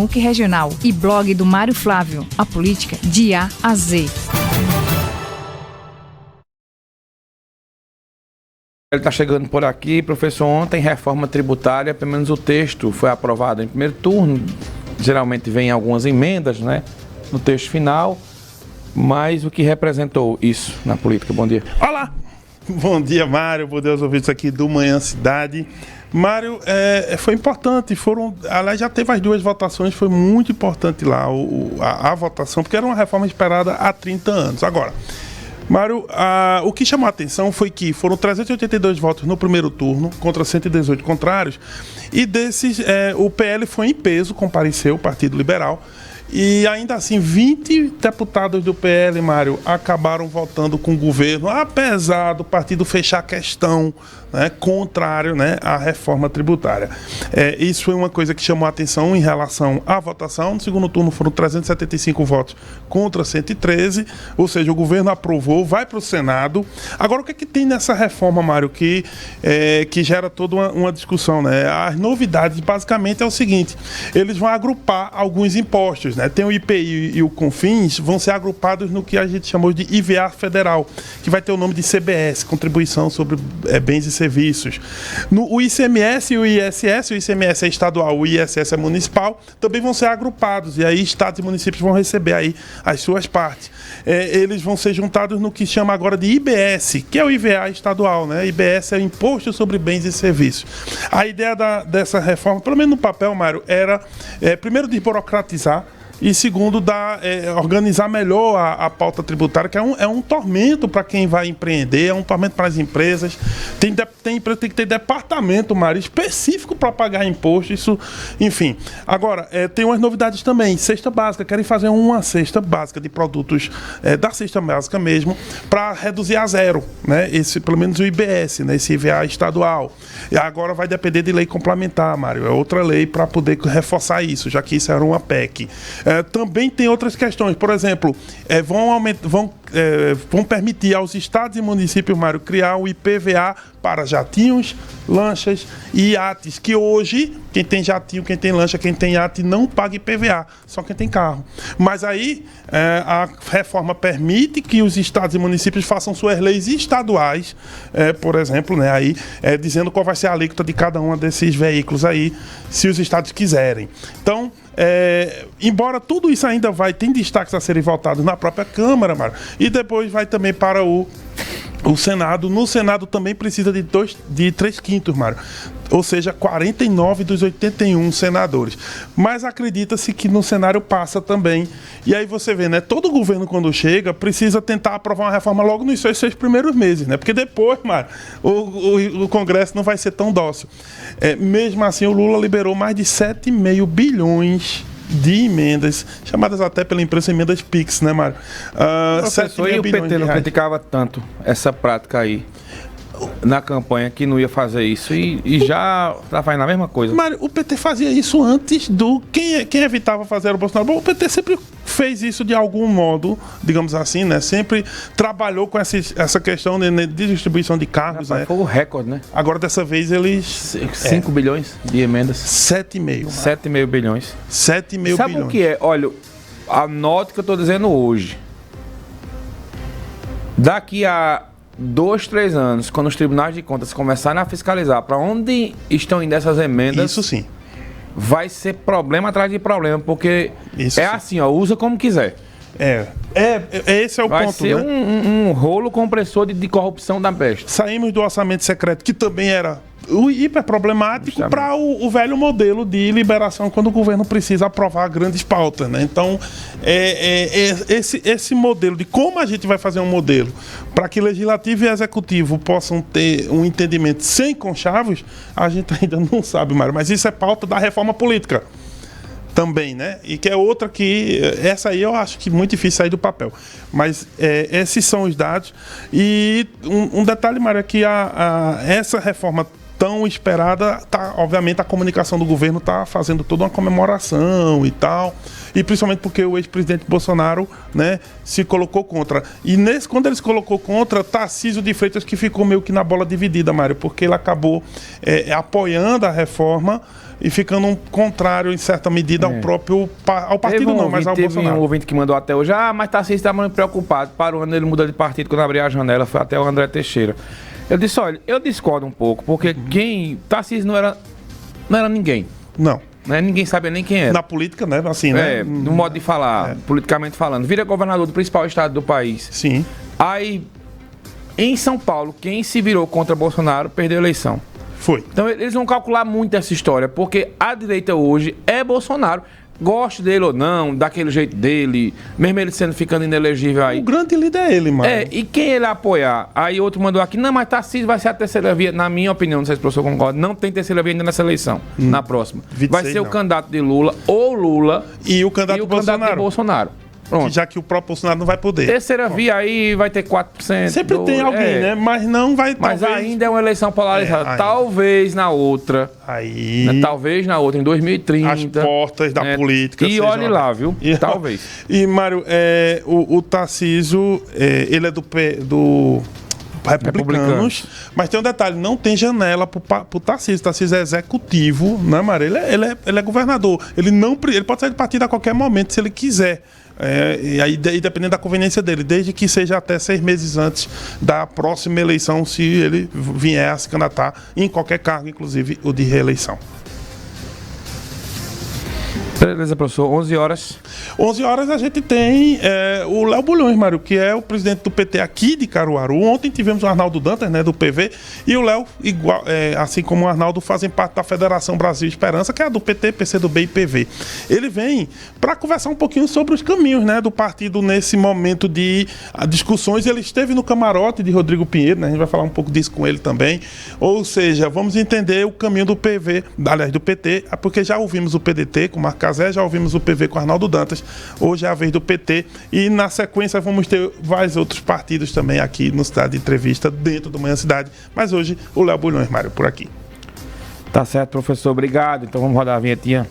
PUC Regional e blog do Mário Flávio, a política de A a Z. Ele está chegando por aqui, professor. Ontem, reforma tributária, pelo menos o texto foi aprovado em primeiro turno. Geralmente vem algumas emendas, né, no texto final. Mas o que representou isso na política? Bom dia. Olá! Bom dia, Mário. Bom dia aos ouvintes aqui do Manhã Cidade. Mário, foi importante. Aliás, já teve as duas votações, foi muito importante lá a votação, porque era uma reforma esperada há 30 anos. Agora, Mário, o que chamou a atenção foi que foram 382 votos no primeiro turno, contra 118 contrários, e desses, o PL foi em peso, compareceu, o Partido Liberal, e ainda assim 20 deputados do PL, Mário, acabaram votando com o governo, apesar do partido fechar a questão, né, contrário, né, à reforma tributária. Isso foi uma coisa que chamou a atenção em relação à votação. No segundo turno foram 375 votos contra 113, ou seja, o governo aprovou, vai para o Senado. Agora, o que é que tem nessa reforma, Mário, que gera toda uma discussão, né? As novidades, basicamente, é o seguinte: eles vão agrupar alguns impostos, né? Tem o IPI e o CONFINS, vão ser agrupados no que a gente chamou de IVA federal, que vai ter o nome de CBS, Contribuição sobre Bens e Serviços. O ICMS e o ISS, o ICMS é estadual, o ISS é municipal, também vão ser agrupados, e aí estados e municípios vão receber aí as suas partes. Eles vão ser juntados no que chama agora de IBS, que é o IVA estadual, né? IBS é o Imposto sobre Bens e Serviços. A ideia dessa reforma, pelo menos no papel, Mário, era, primeiro, desburocratizar, e segundo, organizar melhor a pauta tributária, que é um tormento para quem vai empreender, é um tormento para as empresas. Tem empresa que tem que ter departamento, Mário, específico para pagar imposto, isso, enfim. Agora, tem umas novidades também, cesta básica, querem fazer uma cesta básica de produtos da cesta básica mesmo, para reduzir a zero, né? Pelo menos o IBS, né? Esse IVA estadual. E agora vai depender de lei complementar, Mário, é outra lei para poder reforçar isso, já que isso era uma PEC. Também tem outras questões, por exemplo, vão permitir aos estados e municípios, Mário, criar o IPVA para jatinhos, lanchas e iates, que hoje, quem tem jatinho, quem tem lancha, quem tem iate, não paga IPVA, só quem tem carro. Mas aí, a reforma permite que os estados e municípios façam suas leis estaduais, por exemplo, né, aí, dizendo qual vai ser a alíquota de cada um desses veículos aí, se os estados quiserem. Então, embora tudo isso ainda tem destaques a serem votados na própria Câmara, Mário, e depois vai também para o Senado. No Senado também precisa de 3/5, Mário. Ou seja, 49 dos 81 senadores. Mas acredita-se que no Senado passa também. E aí você vê, né? Todo governo, quando chega, precisa tentar aprovar uma reforma logo nos seus 6 primeiros meses, né? Porque depois, Mário, o Congresso não vai ser tão dócil. Mesmo assim, o Lula liberou mais de 7,5 bilhões de emendas, chamadas até pela imprensa emendas PIX, né, Mário? Professor, e o PT não criticava tanto essa prática aí na campanha, que não ia fazer isso, e já tá fazendo a mesma coisa? Mário, o PT fazia isso antes do... Quem evitava fazer era o Bolsonaro. Bom, o PT sempre fez isso de algum modo, digamos assim, né? Sempre trabalhou com essa questão de distribuição de cargos, né? Foi o recorde, né? Agora, dessa vez, eles... 5 bilhões de emendas. 7,5. 7,5 bilhões. 7,5 bilhões. Sabe o que é? Olha, a nota que eu tô dizendo hoje. Daqui a 2, 3 anos, quando os tribunais de contas começarem a fiscalizar para onde estão indo essas emendas... Isso sim. Vai ser problema atrás de problema, porque isso sim. Assim, ó, usa como quiser. Esse é o ponto, né? Vai ser um rolo compressor de corrupção da peste. Saímos do orçamento secreto, que também era hiper problemático, para o velho modelo de liberação, quando o governo precisa aprovar grandes pautas, né? Então, esse modelo de como a gente vai fazer um modelo para que legislativo e executivo possam ter um entendimento sem conchavos, a gente ainda não sabe, Mário. Mas isso é pauta da reforma política também, né? E que é outra que... Essa aí eu acho que é muito difícil sair do papel. Mas esses são os dados. E um detalhe, Mário, é que essa reforma tão esperada, obviamente a comunicação do governo está fazendo toda uma comemoração e tal, e principalmente porque o ex-presidente Bolsonaro, né, se colocou contra. E quando ele se colocou contra, Tarcísio de Freitas que ficou meio que na bola dividida, Mário, porque ele acabou apoiando a reforma, e ficando um contrário, em certa medida, ao próprio ao partido, mas ao Bolsonaro. Teve um ouvinte que mandou até hoje, mas Tarcísio está muito preocupado. Para o ano ele muda de partido quando abrir a janela, foi até o André Teixeira. Eu disse, olha, eu discordo um pouco, porque Tarcísio não era ninguém. Não. Né? Ninguém sabia nem quem era. Na política, né? Assim, né? No modo de falar, politicamente falando. Vira governador do principal estado do país. Sim. Aí, em São Paulo, quem se virou contra Bolsonaro perdeu a eleição. Foi. Então eles vão calcular muito essa história, porque a direita hoje é Bolsonaro. Goste dele ou não, daquele jeito dele, mesmo ele ficando inelegível aí. O grande líder é ele, mano. E quem ele apoiar? Aí outro mandou aqui, não, mas Tarcísio vai ser a terceira via. Na minha opinião, não sei se o professor concorda, não tem terceira via ainda nessa eleição, na próxima. 26 vai ser não. o candidato de Lula, ou Lula, e o candidato de Bolsonaro. Pronto. Já que o próprio Bolsonaro não vai poder. Terceira via aí vai ter 4%. Sempre tem alguém, né? Mas não vai... Mas talvez... ainda é uma eleição polarizada. Talvez na outra. Aí... Né? Talvez na outra, em 2030. As portas da política. E olhe lá, viu? Talvez. E, Mário, o Tarcísio, ele é do Republicanos. Mas tem um detalhe, não tem janela pro Tarcísio. O Tarcísio é executivo, né, Mário? Ele é governador. Ele pode sair do partido a qualquer momento, se ele quiser. E aí, dependendo da conveniência dele, desde que seja até 6 meses antes da próxima eleição, se ele vier a se candidatar em qualquer cargo, inclusive o de reeleição. Beleza, professor. 11 horas. 11 horas a gente tem o Léo Bulhões, Mário, que é o presidente do PT aqui de Caruaru. Ontem tivemos o Arnaldo Dantas, né, do PV, e o Léo, assim como o Arnaldo, fazem parte da Federação Brasil Esperança, que é a do PT, PCdoB e PV. Ele vem para conversar um pouquinho sobre os caminhos, né, do partido nesse momento de discussões. Ele esteve no camarote de Rodrigo Pinheiro, né, a gente vai falar um pouco disso com ele também. Ou seja, vamos entender o caminho do PV, aliás, do PT, porque já ouvimos o PDT com o Marco Casé, já ouvimos o PV com o Arnaldo Dantas. Hoje é a vez do PT e na sequência vamos ter vários outros partidos também aqui no Cidade de Entrevista dentro do Manhã Cidade, mas hoje o Léo Bulhões, Mário, por aqui. Tá certo, professor, obrigado. Então vamos rodar a vinhetinha.